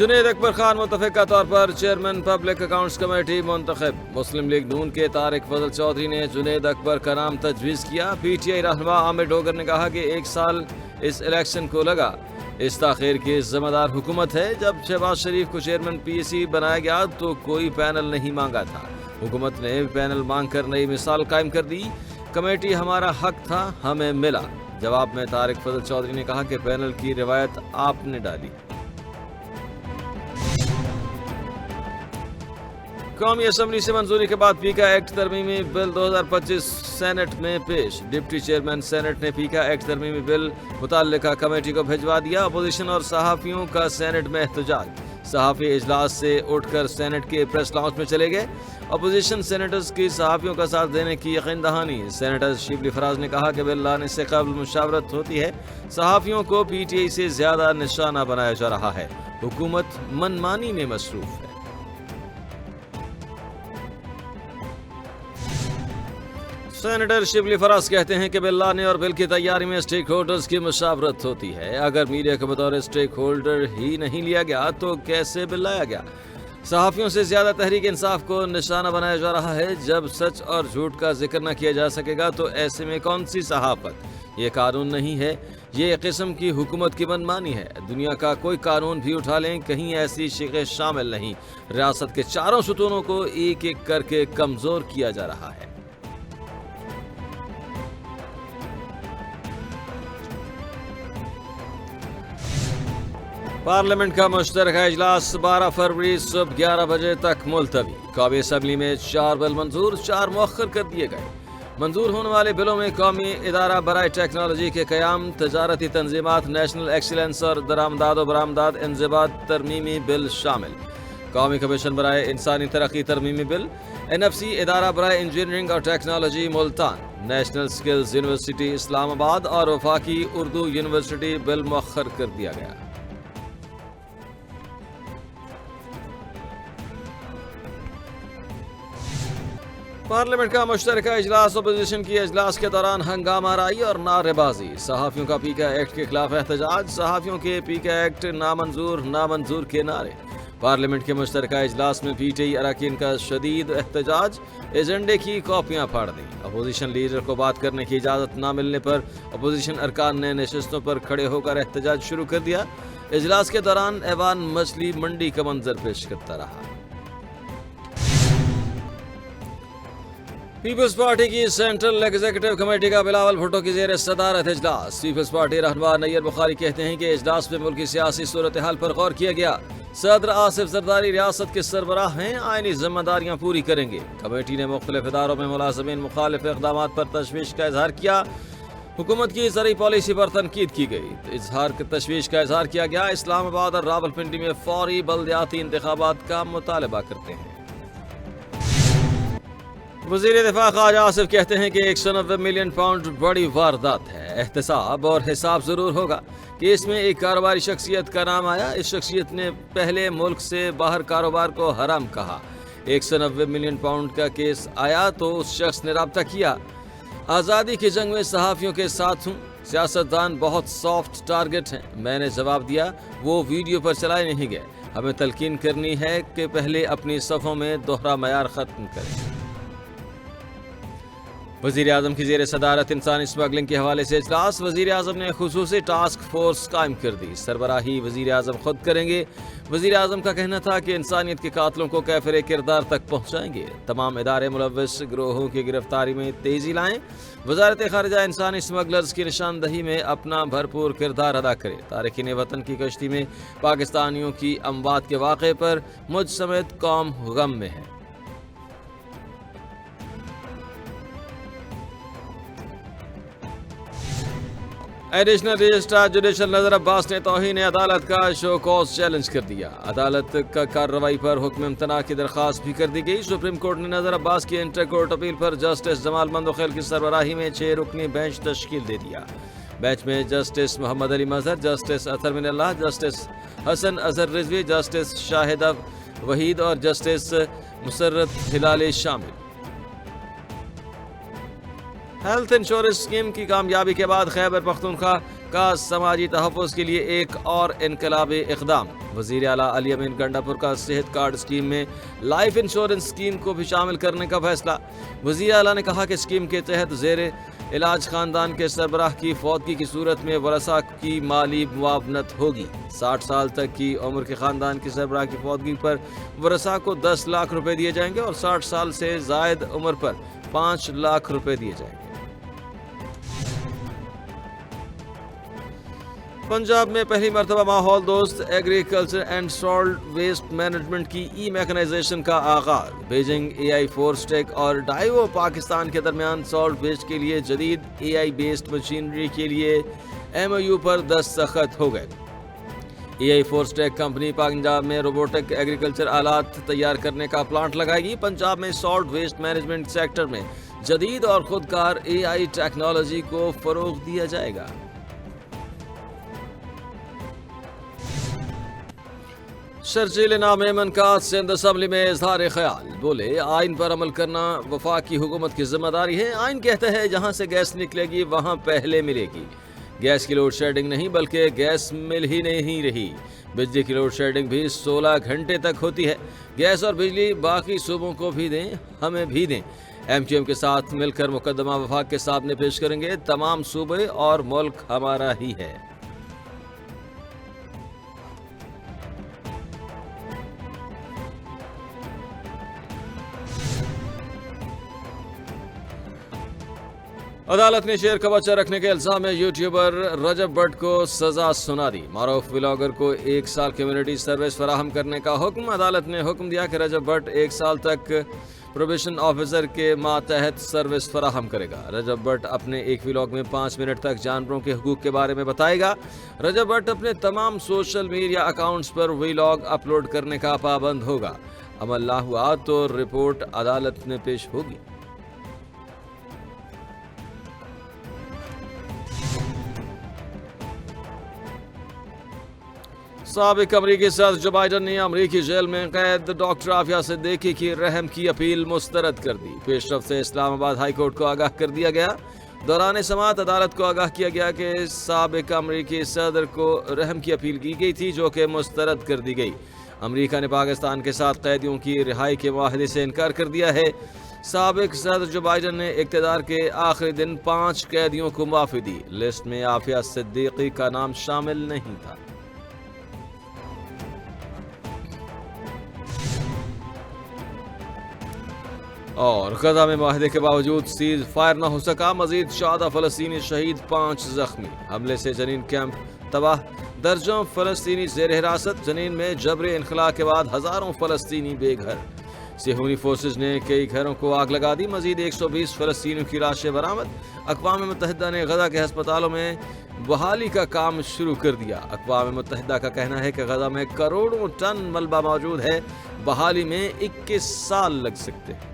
جنید اکبر خان متفقہ طور پر chairman public accounts committee منتخب۔ مسلم لیگ نون کے طارق فضل چودھری نے جنید اکبر کا نام تجویز کیا۔ پی ٹی آئی رہنما عامر ڈوگر نے کہا کہ 1 سال اس الیکشن کو لگا، اس تاخیر کی ذمہ دار حکومت ہے۔ جب شہباز شریف کو چیئرمین پی ایس سی بنایا گیا تو کوئی پینل نہیں مانگا تھا، حکومت نے پینل مانگ کر نئی مثال قائم کر دی۔ کمیٹی ہمارا حق تھا، ہمیں ملا۔ جواب میں طارق فضل چودھری نے کہا کہ پینل کی روایت آپ نے ڈالی۔ قومی اسمبلی سے منظوری کے بعد پیکا ایکٹ ترمیمی بل 2025 سینٹ میں پیش۔ ڈپٹی چیئرمین سینٹ نے پیکا ایکٹ ترمیمی بل متعلقہ کمیٹی کو بھجوا دیا۔ اپوزیشن اور صحافیوں کا سینٹ میں احتجاج۔ صحافی اجلاس سے اٹھ کر سینٹ کے پریس لاؤنج میں چلے گئے۔ اپوزیشن سینیٹرز کی صحافیوں کا ساتھ دینے کی یقین دہانی۔ سینیٹر شبلی فراز نے کہا کہ بل لانے سے قبل مشاورت ہوتی ہے، صحافیوں کو پی ٹی آئی سے زیادہ نشانہ بنایا جا رہا ہے، حکومت منمانی میں مصروف ہے۔ سینیٹر شبلی فراز کہتے ہیں کہ بل لانے اور بل کی تیاری میں اسٹیک ہولڈرز کی مشاورت ہوتی ہے۔ اگر میڈیا کو بطور اسٹیک ہولڈر ہی نہیں لیا گیا تو کیسے بل لایا گیا؟ صحافیوں سے زیادہ تحریک انصاف کو نشانہ بنایا جا رہا ہے۔ جب سچ اور جھوٹ کا ذکر نہ کیا جا سکے گا تو ایسے میں کون سی صحافت؟ یہ قانون نہیں ہے، یہ قسم کی حکومت کی منمانی ہے۔ دنیا کا کوئی قانون بھی اٹھا لیں، کہیں ایسی شقیں شامل نہیں۔ ریاست کے چاروں ستونوں کو ایک ایک کر کے کمزور کیا جا رہا ہے۔ پارلیمنٹ کا مشترکہ اجلاس 12 فروری صبح 11 بجے تک ملتوی۔ قومی اسمبلی میں 4 بل منظور، 4 مؤخر کر دیے گئے۔ منظور ہونے والے بلوں میں قومی ادارہ برائے ٹیکنالوجی کے قیام، تجارتی تنظیمات، نیشنل ایکسیلنس اور درآمدات و برآمدات انضباط ترمیمی بل شامل۔ قومی کمیشن برائے انسانی ترقی ترمیمی بل، این ایف سی ادارہ برائے انجینئرنگ اور technology Multan, national skills university Islamabad اور وفاقی اردو یونیورسٹی بل مؤخر کر دیا گیا۔ پارلیمنٹ کا مشترکہ اجلاس، اپوزیشن کی اجلاس کے دوران ہنگامہ آرائی اور نعرے بازی۔ صحافیوں کا پیکا ایکٹ کے خلاف احتجاج، صحافیوں کے پیکا ایکٹ نامنظور کے نعرے۔ پارلیمنٹ کے مشترکہ اجلاس میں پی ٹی آئی اراکین کا شدید احتجاج، ایجنڈے کی کاپیاں پھاڑ دیں۔ اپوزیشن لیڈر کو بات کرنے کی اجازت نہ ملنے پر اپوزیشن ارکان نے نشستوں پر کھڑے ہو کر احتجاج شروع کر دیا۔ اجلاس کے دوران ایوان مچھلی منڈی کا منظر پیش کرتا رہا۔ پیپلز پارٹی کی سینٹرل ایگزیکٹو کمیٹی کا بلاول بھٹو کی زیر صدارت اجلاس۔ پیپلز پارٹی رہنما نیر بخاری کہتے ہیں کہ اجلاس میں ملکی سیاسی صورتحال پر غور کیا گیا۔ صدر آصف زرداری ریاست کے سربراہ ہیں، آئینی ذمہ داریاں پوری کریں گے۔ کمیٹی نے مختلف اداروں میں ملازمین مخالف اقدامات پر تشویش کا اظہار کیا۔ حکومت کی زرعی پالیسی پر تنقید کی گئی، تشویش کا اظہار کیا گیا۔ اسلام آباد اور راولپنڈی میں فوری بلدیاتی انتخابات کا مطالبہ کرتے ہیں۔ وزیر دفاع خواجہ آصف کہتے ہیں کہ 190 ملین پاؤنڈ بڑی واردات ہے۔ احتساب اور حساب ضرور ہوگا کہ اس میں ایک کاروباری شخصیت کا نام آیا۔ اس شخصیت نے پہلے ملک سے باہر کاروبار کو حرام کہا۔ 190 ملین پاؤنڈ کا کیس آیا تو اس شخص نے رابطہ کیا۔ آزادی کی جنگ میں صحافیوں کے ساتھ ہوں، سیاستدان بہت سافٹ ٹارگٹ ہیں۔ میں نے جواب دیا، وہ ویڈیو پر چلائے نہیں گئے۔ ہمیں تلقین کرنی ہے کہ پہلے اپنی صفوں میں دوہرا معیار ختم کریں۔ وزیر اعظم کی زیر صدارت انسانی اسمگلنگ کے حوالے سے اجلاس۔ وزیر اعظم نے خصوصی ٹاسک فورس قائم کر دی، سربراہی وزیر اعظم خود کریں گے۔ وزیر اعظم کا کہنا تھا کہ انسانیت کے قاتلوں کو کیفر کردار تک پہنچائیں گے۔ تمام ادارے ملوث گروہوں کی گرفتاری میں تیزی لائیں۔ وزارت خارجہ انسانی اسمگلرز کی نشاندہی میں اپنا بھرپور کردار ادا کرے۔ تارکین وطن کی کشتی میں پاکستانیوں کی اموات کے واقعے پر مجھ سمیت قوم غم میں ہے۔ ایڈیشنل رجسٹرار جوڈیشل نذر عباس نے توہین عدالت کا شو کوز چیلنج کر دیا۔ عدالت کا کارروائی پر حکم امتناع کی درخواست بھی کر دی گئی۔ سپریم کورٹ نے نذر عباس کی انٹر کورٹ اپیل پر جسٹس جمال مندوخیل کی سربراہی میں 6 رکنی بینچ تشکیل دے دیا۔ بینچ میں جسٹس محمد علی مظہر، جسٹس اطہر من اللہ، جسٹس حسن اظہر رضوی، جسٹس شاہد وحید اور جسٹس مسرت ہلالی شامل۔ ہیلتھ انشورنس اسکیم کی کامیابی کے بعد خیبر پختونخوا کا سماجی تحفظ کے لیے ایک اور انقلابی اقدام۔ وزیر اعلیٰ علی امین گنڈاپور کا صحت کارڈ اسکیم میں لائف انشورنس اسکیم کو بھی شامل کرنے کا فیصلہ۔ وزیر اعلیٰ نے کہا کہ اسکیم کے تحت زیر علاج خاندان کے سربراہ کی فوتگی کی صورت میں ورثاء کی مالی معاونت ہوگی۔ 60 سال تک کی عمر کے خاندان کے سربراہ کی فوتگی پر ورثاء کو 10 لاکھ روپے دیے جائیں گے اور 60 سال سے زائد عمر پر 5 لاکھ روپے دیے جائیں گے۔ پنجاب میں پہلی مرتبہ ماحول دوست agriculture and salt waste management کی ای میکنائزیشن کا آغاز۔ بیجنگ اے آئی فورس ٹیک اور ڈائیو پاکستان کے درمیان سالٹ ویسٹ کے لیے جدید اے آئی بیسڈ مشینری کے لیے ایم او یو پر دستخط ہو گئے۔ اے آئی فورس ٹیک کمپنی پنجاب میں روبوٹک ایگریکلچر آلات تیار کرنے کا پلانٹ لگائے گی۔ پنجاب میں سالٹ ویسٹ مینجمنٹ سیکٹر میں جدید اور خودکار اے آئی ٹیکنالوجی کو فروغ دیا جائے گا۔ شرجیل نام ایمن کا سندھ اسمبلی میں اظہار خیال، بولے آئین پر عمل کرنا وفاق کی حکومت کی ذمہ داری ہے۔ آئین کہتا ہے جہاں سے گیس نکلے گی وہاں پہلے ملے گی۔ گیس کی لوڈ شیڈنگ نہیں بلکہ گیس مل ہی نہیں رہی۔ بجلی کی لوڈ شیڈنگ بھی 16 گھنٹے تک ہوتی ہے۔ گیس اور بجلی باقی صوبوں کو بھی دیں، ہمیں بھی دیں۔ ایم کیو ایم کے ساتھ مل کر مقدمہ وفاق کے سامنے پیش کریں گے۔ تمام صوبے اور ملک ہمارا ہی ہے۔ عدالت نے شیر کا بچہ رکھنے کے الزام میں یوٹیوبر رجب بٹ کو سزا سنا دی۔ معروف ولاگر کو 1 سال کمیونٹی سروس فراہم کرنے کا حکم۔ عدالت نے حکم دیا کہ رجب بٹ 1 سال تک پروبیشن آفیسر کے ماتحت سروس فراہم کرے گا۔ رجب بٹ اپنے ایک ولاگ میں 5 منٹ تک جانوروں کے حقوق کے بارے میں بتائے گا۔ رجب بٹ اپنے تمام سوشل میڈیا اکاؤنٹس پر ولاگ اپلوڈ کرنے کا پابند ہوگا۔ عمل نہ ہوا تو رپورٹ عدالت میں پیش ہوگی۔ سابق امریکی صدر جو بائیڈن نے امریکی جیل میں قید ڈاکٹر عافیہ صدیقی کی رحم کی اپیل مسترد کر دی۔ پیش رفت سے اسلام آباد ہائی کورٹ کو آگاہ کر دیا گیا۔ دوران سماعت عدالت کو آگاہ کیا گیا کہ سابق امریکی صدر کو رحم کی اپیل کی گئی تھی جو کہ مسترد کر دی گئی۔ امریکہ نے پاکستان کے ساتھ قیدیوں کی رہائی کے معاہدے سے انکار کر دیا ہے۔ سابق صدر جو بائیڈن نے اقتدار کے آخری دن 5 قیدیوں کو معافی دی۔ لسٹ میں عافیہ صدیقی کا نام شامل نہیں تھا۔ اور غزہ میں معاہدے کے باوجود سیز فائر نہ ہو سکا، مزید 14 فلسطینی شہید، 5 زخمی۔ حملے سے جنین کیمپ تباہ، درجنوں فلسطینی زیر حراست۔ جنین میں جبری انخلاء کے بعد ہزاروں فلسطینی بے گھر۔ صہیونی فورسز نے کئی گھروں کو آگ لگا دی۔ مزید 120 فلسطینیوں کی لاشیں برآمد۔ اقوام متحدہ نے غزہ کے ہسپتالوں میں بحالی کا کام شروع کر دیا۔ اقوام متحدہ کا کہنا ہے کہ غزہ میں کروڑوں ٹن ملبہ موجود ہے، بحالی میں 21 سال لگ سکتے ہیں۔